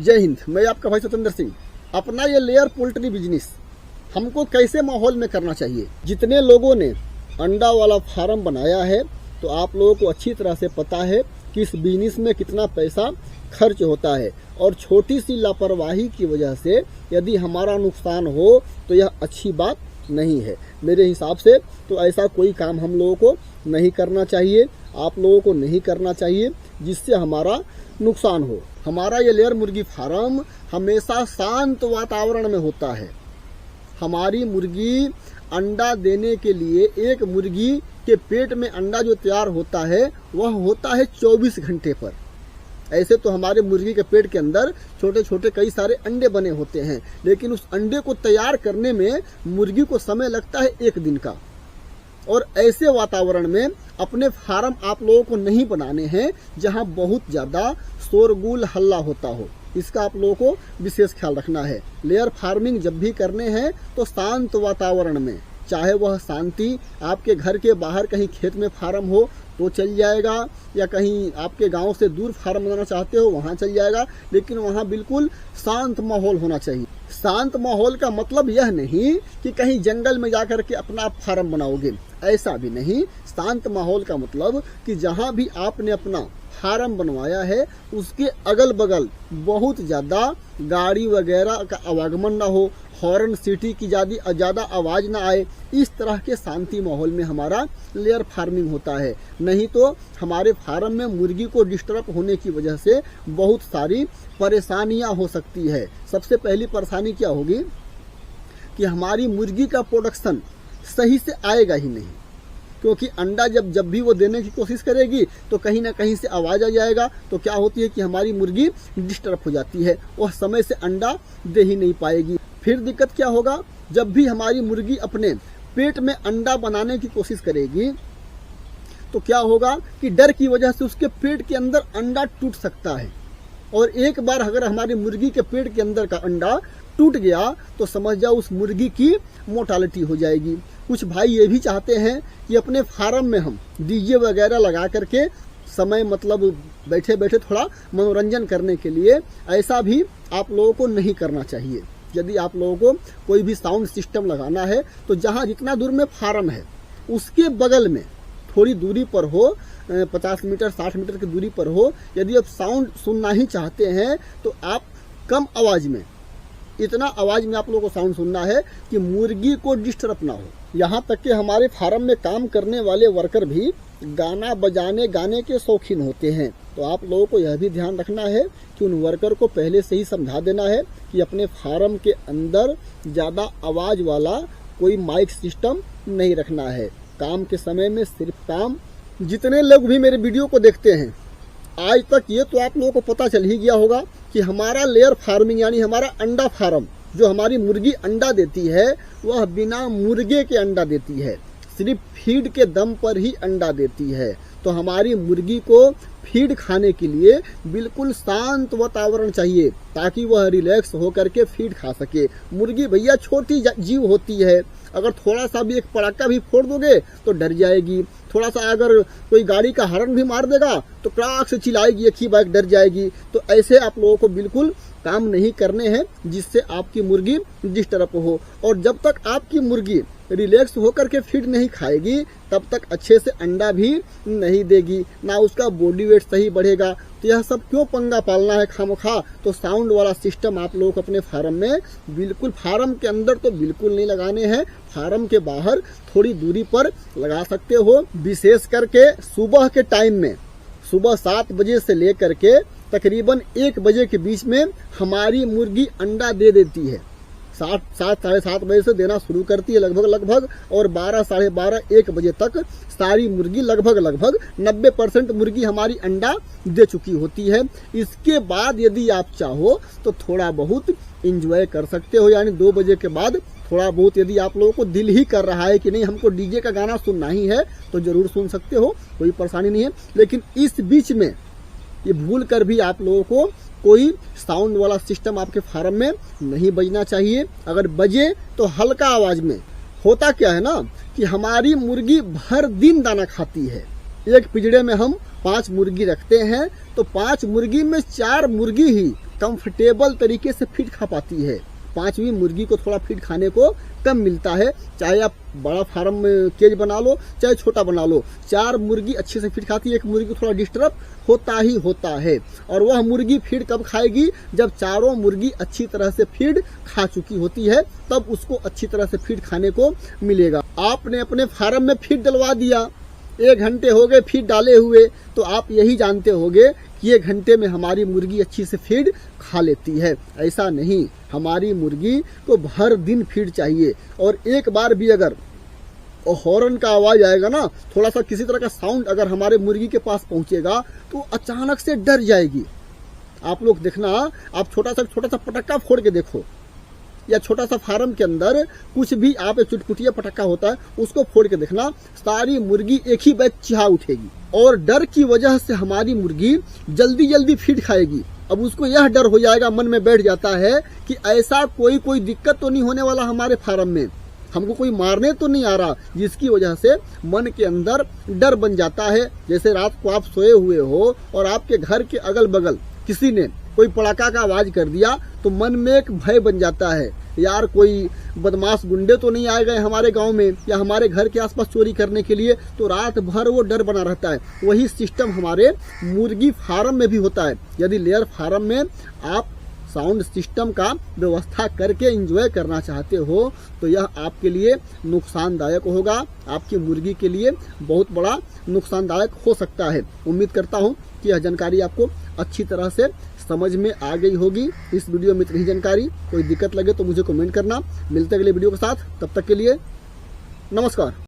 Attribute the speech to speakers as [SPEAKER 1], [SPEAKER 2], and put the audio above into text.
[SPEAKER 1] जय हिंद। मैं आपका भाई सतेंद्र सिंह। अपना ये लेयर पोल्ट्री बिजनेस हमको कैसे माहौल में करना चाहिए। जितने लोगों ने अंडा वाला फार्म बनाया है तो आप लोगों को अच्छी तरह से पता है कि इस बिजनेस में कितना पैसा खर्च होता है और छोटी सी लापरवाही की वजह से यदि हमारा नुकसान हो तो यह अच्छी बात नहीं है। मेरे हिसाब से तो ऐसा कोई काम हम लोगों को नहीं करना चाहिए, आप लोगों को नहीं करना चाहिए जिससे हमारा नुकसान हो। हमारा ये लेयर मुर्गी फार्म हमेशा शांत वातावरण में होता है। हमारी मुर्गी अंडा देने के लिए एक मुर्गी के पेट में अंडा जो तैयार होता है वह होता है 24 घंटे पर। ऐसे तो हमारे मुर्गी के पेट के अंदर छोटे छोटे कई सारे अंडे बने होते हैं, लेकिन उस अंडे को तैयार करने में मुर्गी को समय लगता है 1 दिन का। और ऐसे वातावरण में अपने फार्म आप लोगों को नहीं बनाने हैं जहां बहुत ज्यादा शोरगुल हल्ला होता हो। इसका आप लोगों को विशेष ख्याल रखना है। लेयर फार्मिंग जब भी करने हैं तो शांत वातावरण में, चाहे वह शांति आपके घर के बाहर कहीं खेत में फार्म हो तो चल जाएगा, या कहीं आपके गांव से दूर फार्म बनाना चाहते हो वहां चल जाएगा, लेकिन वहां बिल्कुल शांत माहौल होना चाहिए। शांत माहौल का मतलब यह नहीं कि कहीं जंगल में जाकर के अपना आप फार्म बनाओगे, ऐसा भी नहीं। शांत माहौल का मतलब कि जहां भी आपने अपना फार्म बनवाया है उसके अगल बगल बहुत ज्यादा गाड़ी वगैरह का आवागमन ना हो, हॉर्न सिटी की ज्यादा आवाज ना आए। इस तरह के शांति माहौल में हमारा लेयर फार्मिंग होता है। नहीं तो हमारे फार्म में मुर्गी को डिस्टर्ब होने की वजह से बहुत सारी परेशानियां हो सकती है। सबसे पहली परेशानी क्या होगी कि हमारी मुर्गी का प्रोडक्शन सही से आएगा ही नहीं, क्योंकि अंडा जब भी वो देने की कोशिश करेगी तो कहीं ना कहीं से आवाज आ जाएगा। तो क्या होती है कि हमारी मुर्गी डिस्टर्ब हो जाती है, वह समय से अंडा दे ही नहीं पाएगी। फिर दिक्कत क्या होगा, जब भी हमारी मुर्गी अपने पेट में अंडा बनाने की कोशिश करेगी तो क्या होगा कि डर की वजह से उसके पेट के अंदर अंडा टूट सकता है। और एक बार अगर हमारी मुर्गी के पेट के अंदर का अंडा टूट गया तो समझ जाओ उस मुर्गी की मोर्टालिटी हो जाएगी। कुछ भाई ये भी चाहते हैं कि अपने फार्म में हम डीजे वगैरह लगा करके समय मतलब बैठे बैठे थोड़ा मनोरंजन करने के लिए, ऐसा भी आप लोगों को नहीं करना चाहिए। यदि आप लोगों को कोई भी साउंड सिस्टम लगाना है तो जहां जितना दूर में फार्म है उसके बगल में थोड़ी दूरी पर हो, 50 मीटर 60 मीटर की दूरी पर हो। यदि आप साउंड सुनना ही चाहते हैं तो आप कम आवाज में, इतना आवाज में आप लोगों को साउंड सुनना है कि मुर्गी को डिस्टर्ब ना हो। यहाँ तक कि हमारे फार्म में काम करने वाले वर्कर भी गाने के शौकीन होते हैं। तो आप लोगों को यह भी ध्यान रखना है कि उन वर्कर को पहले से ही समझा देना है कि अपने फार्म के अंदर ज्यादा आवाज वाला कोई माइक सिस्टम नहीं रखना है। काम के समय में सिर्फ काम। जितने लोग भी मेरे वीडियो को देखते हैं आज तक ये तो आप लोगों को पता चल ही गया होगा कि हमारा लेयर फार्मिंग यानी हमारा अंडा फार्म, जो हमारी मुर्गी अंडा देती है वह बिना मुर्गे के अंडा देती है, सिर्फ फीड के दम पर ही अंडा देती है। तो हमारी मुर्गी को फीड खाने के लिए बिल्कुल शांत वातावरण चाहिए ताकि वह रिलैक्स होकर के फीड खा सके। मुर्गी भैया छोटी जीव होती है, अगर थोड़ा सा भी एक पड़ाका भी फोड़ दोगे तो डर जाएगी। थोड़ा सा अगर कोई गाड़ी का हॉर्न भी मार देगा तो कड़ाक से चिल्लाएगी, एक ही बाइक डर जाएगी। तो ऐसे आप लोगों को बिल्कुल काम नहीं करने हैं जिससे आपकी मुर्गी डिस्टर्ब हो। और जब तक आपकी मुर्गी रिलैक्स होकर के फीड नहीं खाएगी तब तक अच्छे से अंडा भी नहीं देगी, ना उसका बॉडी वेट सही बढ़ेगा। तो यह सब क्यों पंगा पालना है खामखा। तो साउंड वाला सिस्टम आप लोग अपने फार्म में बिल्कुल, फार्म के अंदर तो बिल्कुल नहीं लगाने हैं, फार्म के बाहर थोड़ी दूरी पर लगा सकते हो। विशेष करके सुबह के टाइम में, सुबह 7 बजे से लेकर के तकरीबन 1 बजे के बीच में हमारी मुर्गी अंडा दे देती है। 7 साढ़े 7 बजे से देना शुरू करती है लगभग, और 12 साढ़े 12 1 बजे तक सारी मुर्गी लगभग 90% मुर्गी हमारी अंडा दे चुकी होती है। इसके बाद यदि आप चाहो तो थोड़ा बहुत इंजॉय कर सकते हो, यानी 2 बजे के बाद थोड़ा बहुत यदि आप लोगों को दिल ही कर रहा है कि नहीं हमको डीजे का गाना सुनना ही है तो जरूर सुन सकते हो, कोई परेशानी नहीं है। लेकिन इस बीच में ये भूल कर भी आप लोगों को कोई साउंड वाला सिस्टम आपके फार्म में नहीं बजना चाहिए। अगर बजे तो हल्का आवाज में। होता क्या है ना कि हमारी मुर्गी भर दिन दाना खाती है। एक पिंजड़े में हम 5 मुर्गी रखते हैं तो 5 मुर्गी में 4 मुर्गी ही कंफर्टेबल तरीके से फीड खा पाती है। 5वीं मुर्गी को थोड़ा फीड खाने को कम मिलता है, चाहे आप बड़ा फार्म में केज बना लो चाहे छोटा बना लो। 4 मुर्गी अच्छे से फीड खाती है, 1 मुर्गी को थोड़ा डिस्टर्ब होता ही होता है। और वह मुर्गी फीड कब खाएगी? जब चारों मुर्गी अच्छी तरह से फीड खा चुकी होती है, तब उसको अच्छी तरह से फीड खाने को मिलेगा। आपने अपने फार्म में फीड डलवा दिया, 1 घंटे हो गए फीड डाले हुए, तो आप यही जानते होंगे कि 1 घंटे में हमारी मुर्गी अच्छी से फीड खा लेती है। ऐसा नहीं, हमारी मुर्गी को भर दिन फीड चाहिए। और एक बार भी अगर हॉर्न का आवाज आएगा ना, थोड़ा सा किसी तरह का साउंड अगर हमारे मुर्गी के पास पहुंचेगा तो अचानक से डर जाएगी। आप लोग देखना, आप छोटा सा पटाखा फोड़ के देखो, या छोटा सा फार्म के अंदर कुछ भी आप एक चुटपुटिया पटाखा होता है उसको फोड़ के देखना, सारी मुर्गी एक ही बैच चिहा उठेगी। और डर की वजह से हमारी मुर्गी जल्दी जल्दी फीड खाएगी। अब उसको यह डर हो जाएगा, मन में बैठ जाता है कि ऐसा कोई दिक्कत तो नहीं होने वाला हमारे फार्म में, हमको कोई मारने तो नहीं आ रहा, जिसकी वजह से मन के अंदर डर बन जाता है। जैसे रात को आप सोए हुए हो और आपके घर के अगल बगल किसी ने कोई पटाखा का आवाज कर दिया तो मन में एक भय बन जाता है, यार कोई बदमाश गुंडे तो नहीं आए गए हमारे गांव में या हमारे घर के आसपास चोरी करने के लिए, तो रात भर वो डर बना रहता है। वही सिस्टम हमारे मुर्गी फार्म में भी होता है। यदि लेयर फार्म में आप साउंड सिस्टम का व्यवस्था करके एंजॉय करना चाहते हो तो यह आपके लिए नुकसानदायक होगा, आपकी मुर्गी के लिए बहुत बड़ा नुकसानदायक हो सकता है। उम्मीद करता हूं कि यह जानकारी आपको अच्छी तरह से समझ में आ गई होगी। इस वीडियो में इतनी जानकारी, कोई दिक्कत लगे तो मुझे कमेंट करना। मिलते अगले वीडियो के साथ, तब तक के लिए नमस्कार।